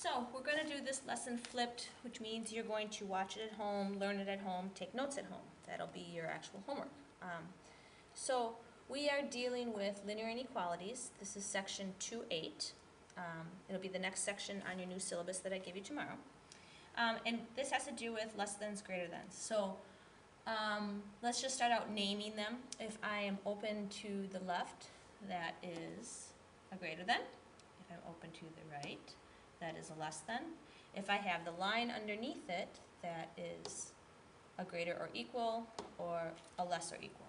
So we're going to do this lesson flipped, which means you're going to watch it at home, learn it at home, take notes at home. That'll be your actual homework. So we are dealing with linear inequalities. This is section 2.8. It'll be the next section on your new syllabus that I give you tomorrow. And this has to do with less thans, greater than. So let's just start out naming them. If I am open to the left, that is a greater than. If I'm open to the right, that is a less than. If I have the line underneath it, that is a greater or equal or a lesser equal.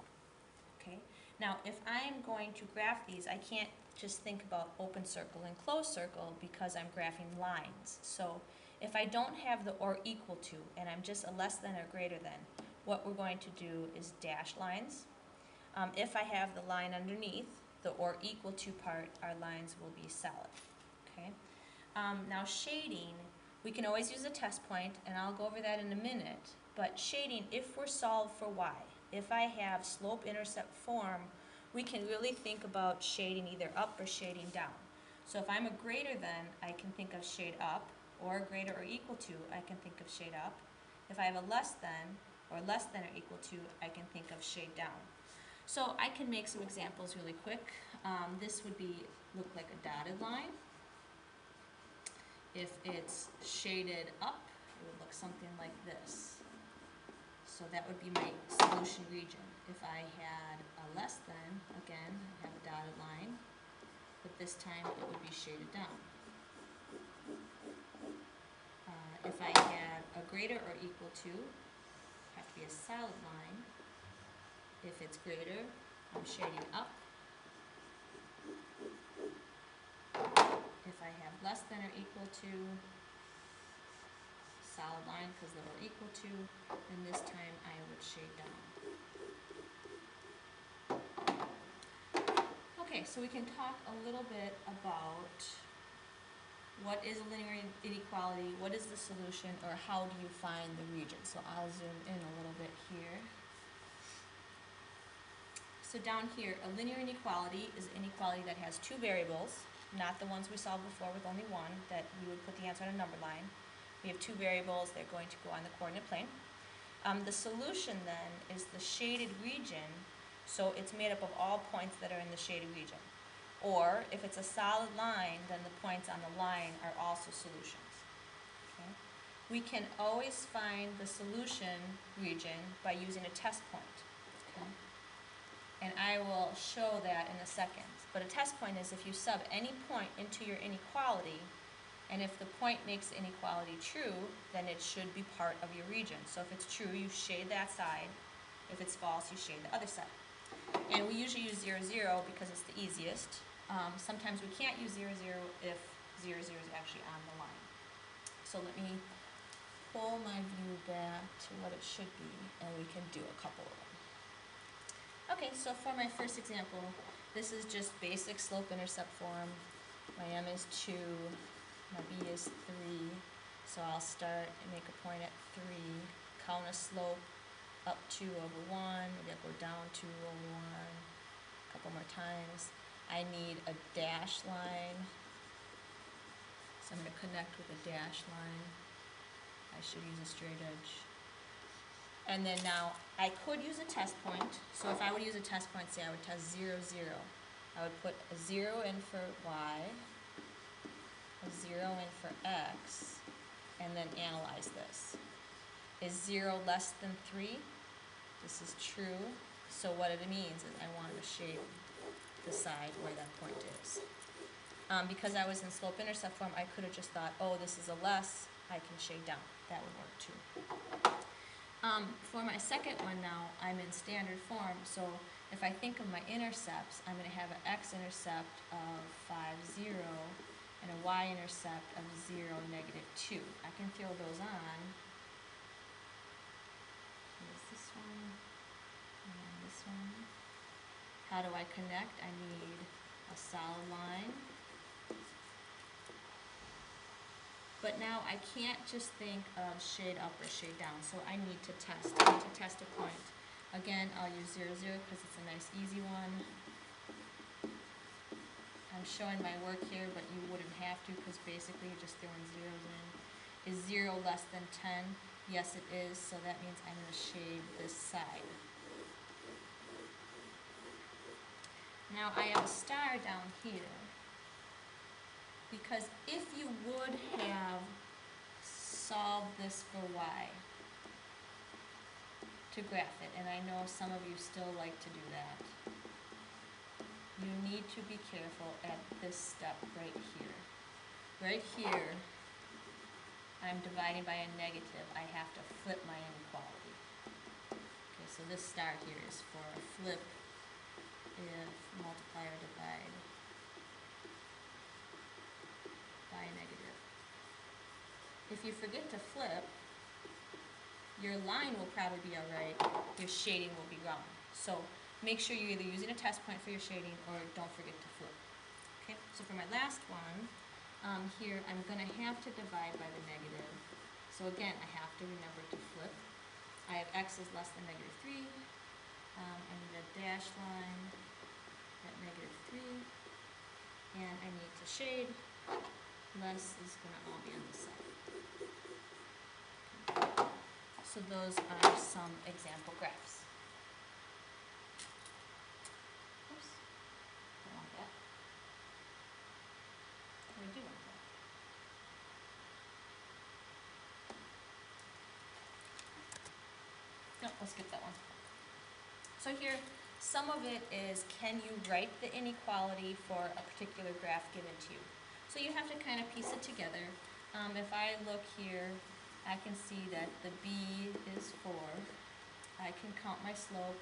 Okay. Now, if I'm going to graph these, I can't just think about open circle and closed circle because I'm graphing lines. So if I don't have the or equal to, and I'm just a less than or greater than, what we're going to do is dash lines. If I have the line underneath, the or equal to part, our lines will be solid. Okay. Now shading, we can always use a test point, and I'll go over that in a minute. But shading, if we're solved for y, if I have slope-intercept form, we can really think about shading either up or shading down. So if I'm a greater than, I can think of shade up, or greater or equal to, I can think of shade up. If I have a less than, or less than or equal to, I can think of shade down. So I can make some examples really quick. This would look like a dotted line. If it's shaded up, it would look something like this. So that would be my solution region. If I had a less than, again, I have a dotted line, but this time it would be shaded down. If I had a greater or equal to, have to be a solid line. If it's greater, I'm shading up. If I have less than or equal to, solid line because they were equal to, and this time I would shade down. Okay, so we can talk a little bit about what is a linear inequality, what is the solution, or how do you find the region. So I'll zoom in a little bit here. So down here, a linear inequality is an inequality that has two variables, not the ones we solved before with only one, that we would put the answer on a number line. We have two variables, they're going to go on the coordinate plane. The solution then is the shaded region, so it's made up of all points that are in the shaded region. Or if it's a solid line, then the points on the line are also solutions. Okay? We can always find the solution region by using a test point. Okay? And I will show that in a second. But a test point is if you sub any point into your inequality, and if the point makes the inequality true, then it should be part of your region. So if it's true, you shade that side. If it's false, you shade the other side. And we usually use 0, 0 because it's the easiest. Sometimes we can't use 0, 0 if 0, 0 is actually on the line. So let me pull my view back to what it should be, and we can do a couple of them. Okay, so for my first example, this is just basic slope-intercept form. My m is 2, my b is 3, so I'll start and make a point at 3, count a slope up 2 over 1, maybe I'll go down 2 over 1, a couple more times. I need a dash line, so I'm going to connect with a dash line. I should use a straight edge. And then now, I could use a test point. So if I would use a test point, say I would test 0, 0. I would put a 0 in for y, a 0 in for x, and then analyze this. Is 0 less than 3? This is true. So what it means is I wanted to shade the side where that point is. Because I was in slope-intercept form, I could have just thought, oh, this is a less, I can shade down. That would work too. For my second one now, I'm in standard form, so if I think of my intercepts, I'm going to have an x-intercept of 5, 0, and a y-intercept of 0, negative 2. I can throw those on. Here's this one, and this one. How do I connect? I need a solid line. But now I can't just think of shade up or shade down, so I need to test. I need to test a point. Again, I'll use 0, 0 because it's a nice easy one. I'm showing my work here, but you wouldn't have to, because basically you're just throwing zeros in. Is 0 less than 10? Yes, it is, so that means I'm going to shade this side. Now I have a star down here, because if you would have solved this for y, to graph it, and I know some of you still like to do that, you need to be careful at this step right here. Right here, I'm dividing by a negative. I have to flip my inequality. Okay, so this star here is for a flip if multiply or divide by a negative. If you forget to flip, your line will probably be alright, your shading will be wrong. So make sure you're either using a test point for your shading or don't forget to flip. Okay, so for my last one, here I'm going to have to divide by the negative. So again, I have to remember to flip. I have x is less than -3. I need a dash line at -3. And I need to shade. Less is going to all be on this side. Okay. So those are some example graphs. Oops. Don't want that. I do want that. No, we'll skip that one. So here, some of it is, can you write the inequality for a particular graph given to you? So you have to kind of piece it together. If I look here, I can see that the b is 4. I can count my slope.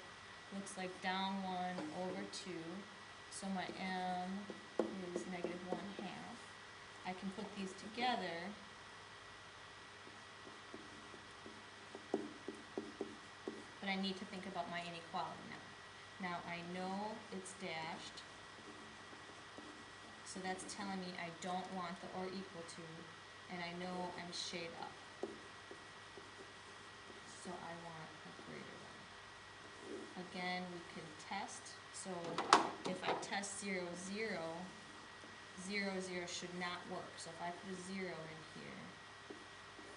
Looks like down 1 over 2. So my m is -1/2. I can put these together. But I need to think about my inequality now. Now I know it's dashed. So that's telling me I don't want the or equal to, and I know I'm shade up. So I want a greater than. Again, we can test. So if I test 0, 0, 0, 0 should not work. So if I put a 0 in here,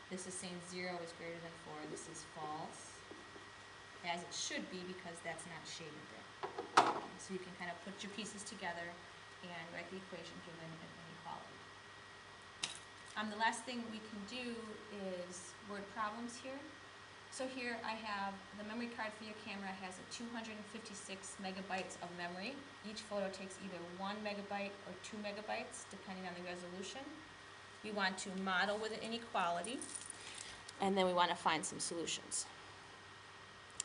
this is saying 0 is greater than 4. This is false, as it should be, because that's not shaded there. So you can kind of put your pieces together and write the equation given an inequality. The last thing we can do is word problems here. So here I have the memory card for your camera has a 256 megabytes of memory. Each photo takes either 1 megabyte or 2 megabytes, depending on the resolution. We want to model with an inequality, and then we want to find some solutions.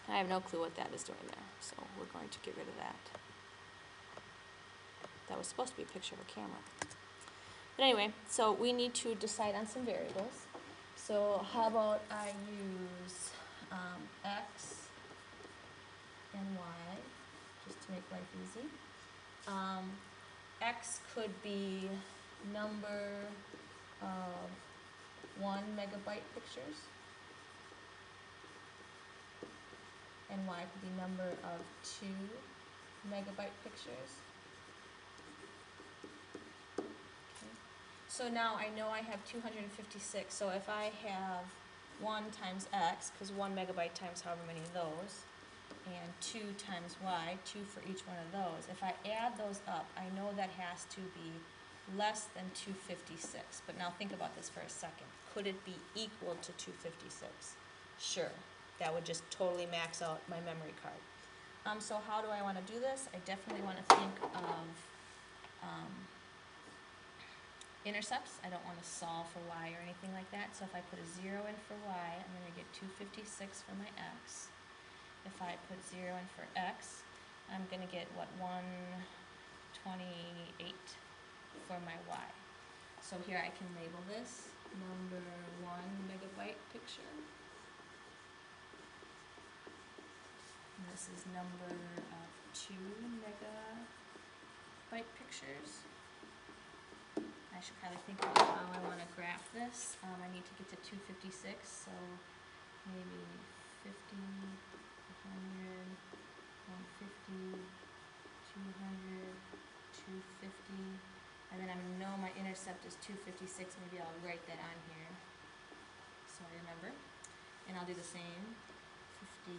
I have no clue what that is doing there, so we're going to get rid of that. That was supposed to be a picture of a camera. But anyway, so we need to decide on some variables. So how about I use x and y, just to make life easy. X could be number of 1 megabyte pictures, and y could be number of 2 megabyte pictures. Okay. So now I know I have 256, so if I have 1 times x, because 1 megabyte times however many of those, and 2 times y, 2 for each one of those, if I add those up, I know that has to be less than 256. But now think about this for a second. Could it be equal to 256? Sure. That would just totally max out my memory card. So how do I want to do this? I definitely want to think of intercepts. I don't want to solve for y or anything like that. So if I put a 0 in for y, I'm going to get 256 for my x. If I put 0 in for x, I'm going to get, what, 128 for my y. So here I can label this number 1 megabyte picture. And this is number of 2 megabyte pictures. I should probably think about how I want to graph this. I need to get to 256, so maybe 50, 100, 150, 200, 250, And then I know my intercept is 256, maybe I'll write that on here so I remember. And I'll do the same, 50, 100,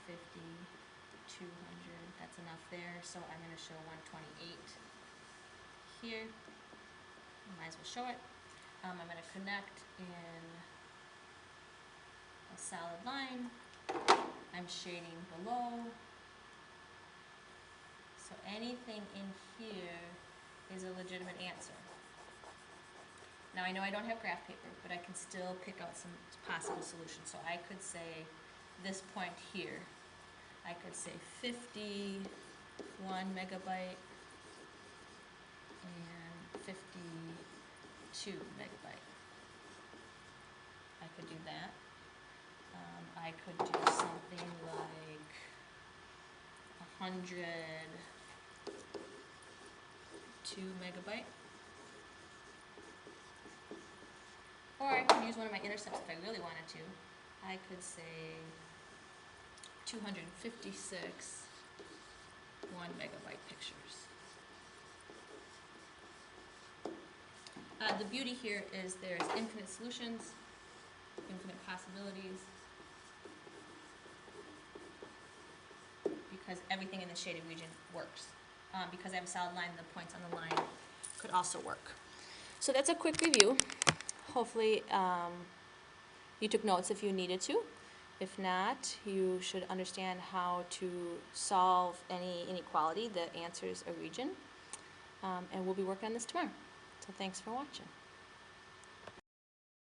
150, 200, that's enough there, so I'm going to show 128 here. Might as well show it. I'm going to connect in a solid line. I'm shading below. So anything in here is a legitimate answer. Now I know I don't have graph paper, but I can still pick out some possible solutions. So I could say this point here, I could say 51 megabyte and 52 megabyte. I could do that. I could do something like 102 megabyte. Or I could use one of my intercepts if I really wanted to. I could say 256 1 megabyte pictures. The beauty here is there's infinite solutions, infinite possibilities, because everything in the shaded region works. Because I have a solid line, the points on the line could also work. So that's a quick review. Hopefully you took notes if you needed to. If not, you should understand how to solve any inequality that answers a region. And we'll be working on this tomorrow. So thanks for watching.